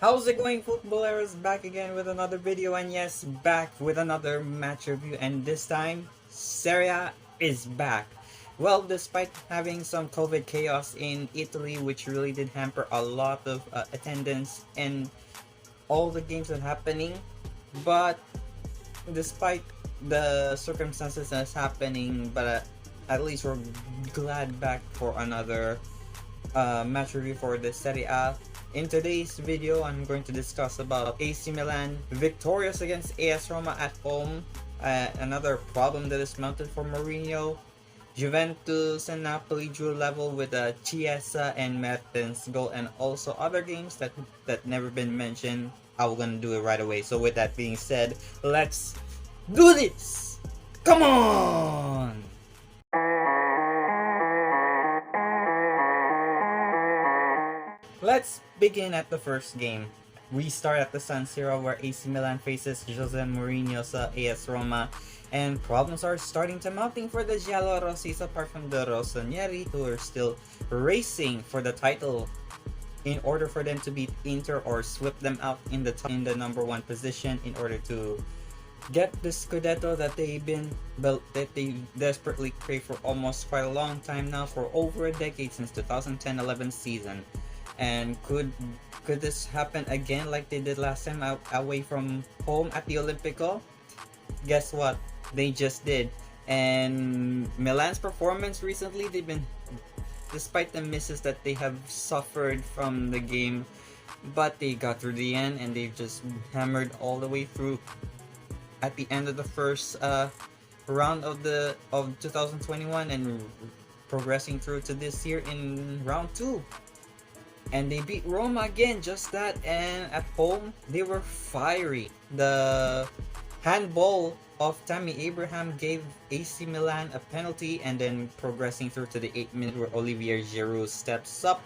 How's it going, footballers? Back again with another video, and yes, back with another match review, and this time, Serie A is back. Well, despite having some COVID chaos in Italy, which really did hamper a lot of attendance and all the games that are happening, but despite the circumstances that's happening, but at least we're glad back for another match review for the Serie A. In today's video, I'm going to discuss about AC Milan victorious against AS Roma at home. Another problem that is mounted for Mourinho. Juventus and Napoli drew level with Chiesa and Mertens goal, and also other games that never been mentioned. I'm gonna do it right away. So with that being said, let's do this! Come on! Let's begin at the first game. We start at the San Siro where AC Milan faces Jose Mourinho's AS Roma, and problems are starting to mounting for the Giallorossis apart from the Rossoneri, who are still racing for the title in order for them to beat Inter or sweep them out in the number one position in order to get the Scudetto that they desperately crave for almost quite a long time now, for over a decade, since 2010-11 season. And could this happen again like they did last time away from home at the Olimpico? Guess what? They just did. And Milan's performance recently, they've been, despite the misses that they have suffered from the game, but they got through the end and they've just hammered all the way through at the end of the first round of 2021 and progressing through to this year in round 2. And they beat Roma again, just that, and at home they were fiery. The handball of Tammy Abraham gave AC Milan a penalty, and then progressing through to the 8th minute where Olivier Giroud steps up,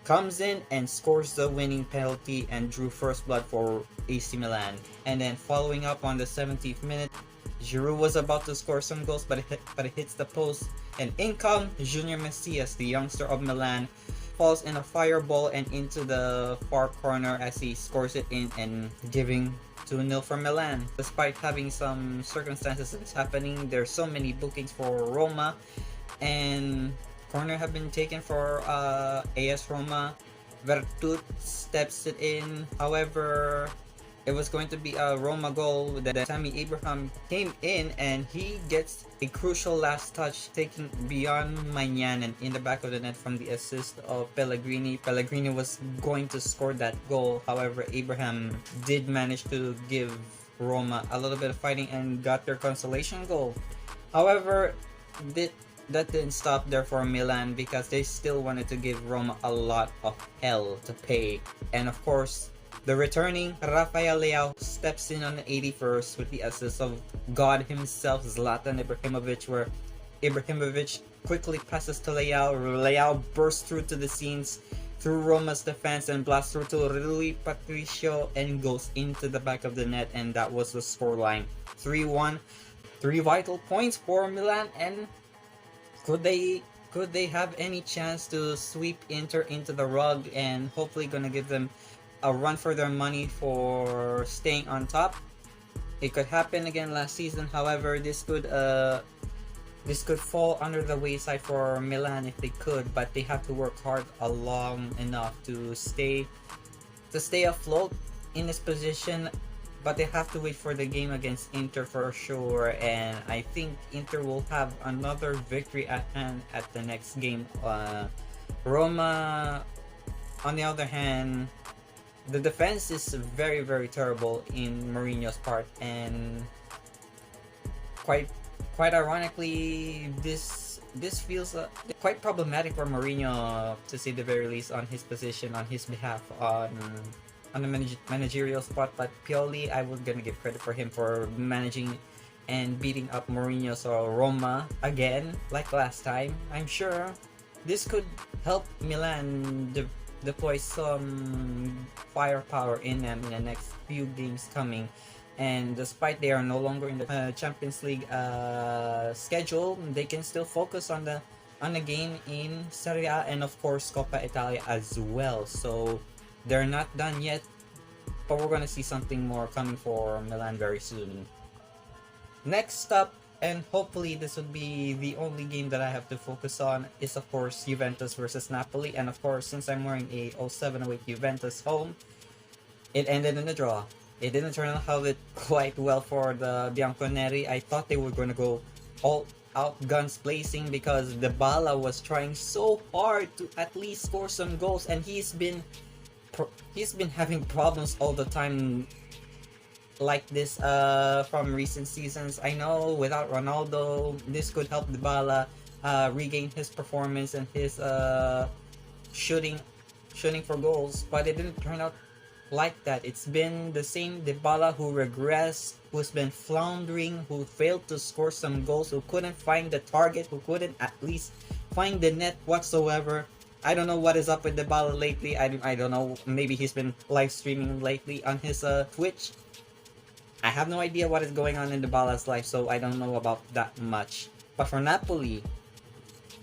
comes in and scores the winning penalty and drew first blood for AC Milan. And then following up on the 70th minute, Giroud was about to score some goals, but it hits the post, and in comes Junior Messias, the youngster of Milan, falls in a fireball and into the far corner as he scores it in and giving 2-0 for Milan. Despite having some circumstances that's happening, there's so many bookings for Roma, and corner have been taken for AS Roma. Vertut steps it in. However, it was going to be a Roma goal that Tammy Abraham came in and he gets a crucial last touch, taking beyond Maignan and in the back of the net from the assist of Pellegrini. Pellegrini was going to score that goal. However, Abraham did manage to give Roma a little bit of fighting and got their consolation goal. However, that didn't stop there for Milan, because they still wanted to give Roma a lot of hell to pay. And of course, the returning Rafael Leao steps in on the 81st with the assist of God himself, Zlatan Ibrahimovic, where Ibrahimovic quickly passes to Leao. Leao bursts through to the scenes through Roma's defense and blasts through to Rui Patricio and goes into the back of the net, and that was the scoreline. 3-1. 3 vital points for Milan, and could they have any chance to sweep Inter into the rug and hopefully gonna give them a run for their money for staying on top? It could happen again last season. However, this could fall under the wayside for Milan if they could, but they have to work hard long enough to stay afloat in this position. But they have to wait for the game against Inter for sure, and I think Inter will have another victory at hand at the next game. Roma, on the other hand, the defense is very, very terrible in Mourinho's part, and quite ironically, this feels quite problematic for Mourinho, to say the very least, on his position, on his behalf, on the managerial spot. But Pioli, I was gonna give credit for him for managing and beating up Mourinho's Roma again, like last time. I'm sure this could help Milan deploy some firepower in them in the next few games coming. And despite they are no longer in the Champions League schedule, they can still focus on the game in Serie A and of course Coppa Italia as well. So they're not done yet but we're gonna see something more coming for Milan very soon. Next up, and hopefully this would be the only game that I have to focus on, is of course Juventus versus Napoli. And of course, since I'm wearing a 07 away Juventus home, it ended in a draw. It didn't turn out quite well for the Bianconeri. I thought they were going to go all out guns blazing because Dybala was trying so hard to at least score some goals, and he's been having problems all the time like this from recent seasons. I know without Ronaldo, this could help Dybala regain his performance and his shooting for goals, but it didn't turn out like that. It's been the same Dybala who regressed, who's been floundering, who failed to score some goals, who couldn't find the target, who couldn't at least find the net whatsoever. I don't know what is up with Dybala lately. I don't know. Maybe he's been live streaming lately on his Twitch. I have no idea what is going on in Dybala's life, so I don't know about that much. But for Napoli,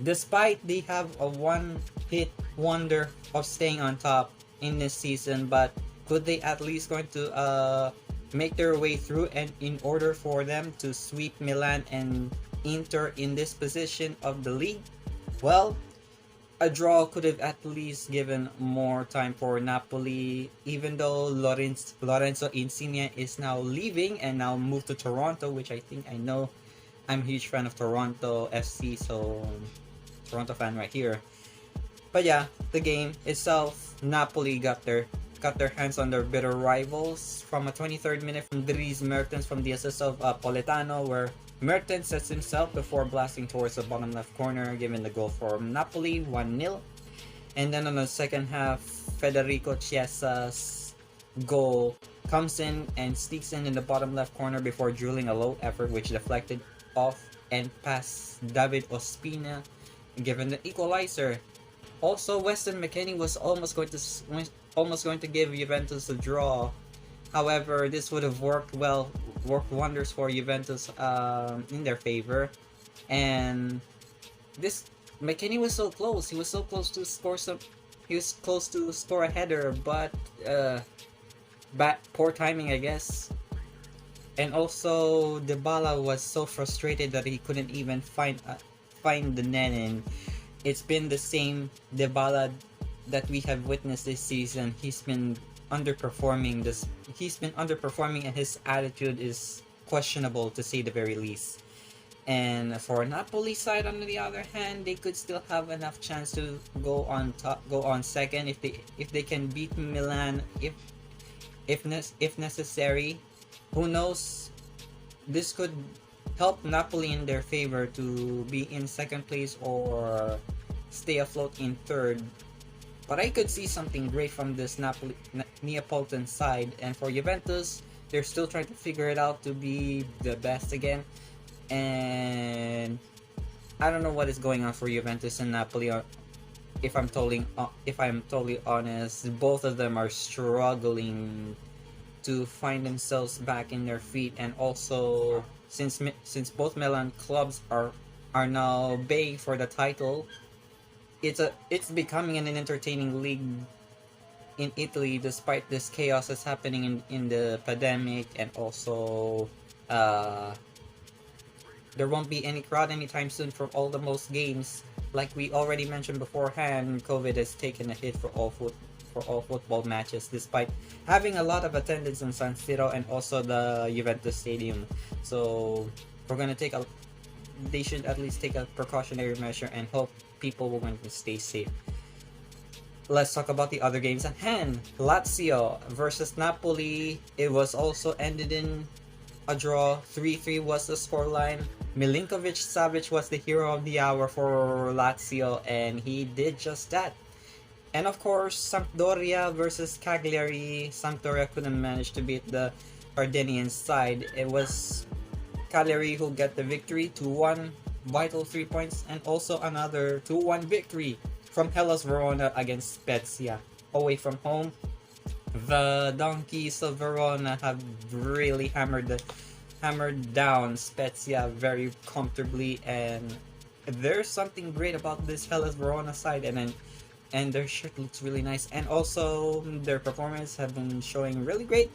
despite they have a one-hit wonder of staying on top in this season, but could they at least going to make their way through, and in order for them to sweep Milan and Inter in this position of the league? Well, a draw could have at least given more time for Napoli, even though Lorenzo Insigne is now leaving and now moved to Toronto, which I think I know. I'm a huge fan of Toronto FC, so Toronto fan right here. But yeah, the game itself, Napoli got their hands on their bitter rivals from a 23rd minute from Dries Mertens from the assist of Politano, where Mertens sets himself before blasting towards the bottom left corner, giving the goal for Napoli 1-0. And then on the second half, Federico Chiesa's goal comes in and sneaks in the bottom left corner before drilling a low effort which deflected off and past David Ospina, given the equalizer. Also, Weston McKennie was almost going to give Juventus a draw. However, this would have worked wonders for Juventus in their favor. And this McKennie was so close. He was so close to score some. He was close to score a header, but poor timing, I guess. And also, Dybala was so frustrated that he couldn't even find the net. And it's been the same Dybala that we have witnessed this season. He's been underperforming, and his attitude is questionable to say the very least. And for Napoli side, on the other hand, they could still have enough chance to go on second if they can beat Milan if necessary. Who knows? This could help Napoli in their favor to be in second place or stay afloat in third. But I could see something great from this Neapolitan side. And for Juventus, they're still trying to figure it out to be the best again. And I don't know what is going on for Juventus and Napoli. If I'm totally honest, both of them are struggling to find themselves back in their feet. And also, since both Milan clubs are now baying for the title, it's becoming an entertaining league in Italy, despite this chaos that's happening in the pandemic. And also there won't be any crowd anytime soon for all the most games. Like we already mentioned beforehand, COVID has taken a hit for all football matches, despite having a lot of attendance in San Siro and also the Juventus Stadium. So they should at least take a precautionary measure and hope people will going to stay safe. Let's talk about the other games at hand. Lazio versus Napoli. It was also ended in a draw. 3-3 was the scoreline. Milinkovic-Savic was the hero of the hour for Lazio, and he did just that. And of course, Sampdoria versus Cagliari. Sampdoria couldn't manage to beat the Sardinian side. It was Cagliari who got the victory, 2-1, vital 3 points, and also another 2-1 victory from Hellas Verona against Spezia away from home. The Donkeys of Verona have really hammered down Spezia very comfortably, and there's something great about this Hellas Verona side. And then and their shirt looks really nice, and also their performance have been showing really great.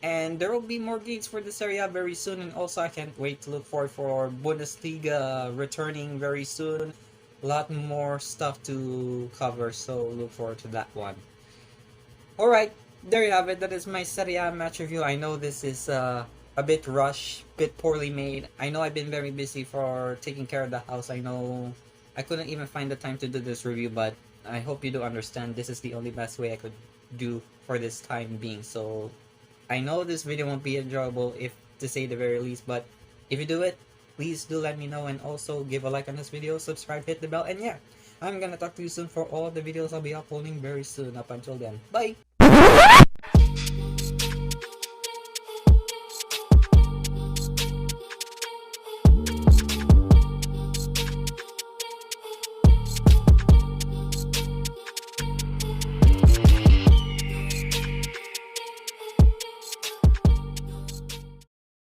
And there will be more games for the Serie A very soon, and also I can't wait to look forward for Bundesliga returning very soon. A lot more stuff to cover, so look forward to that one. Alright, there you have it. That is my Serie A match review. I know this is a bit rushed, bit poorly made. I know I've been very busy for taking care of the house. I know I couldn't even find the time to do this review, but I hope you do understand this is the only best way I could do for this time being. So I know this video won't be enjoyable, if to say the very least, but if you do it, please do let me know, and also give a like on this video, subscribe, hit the bell, and yeah, I'm gonna talk to you soon for all the videos I'll be uploading very soon. Up until then, bye!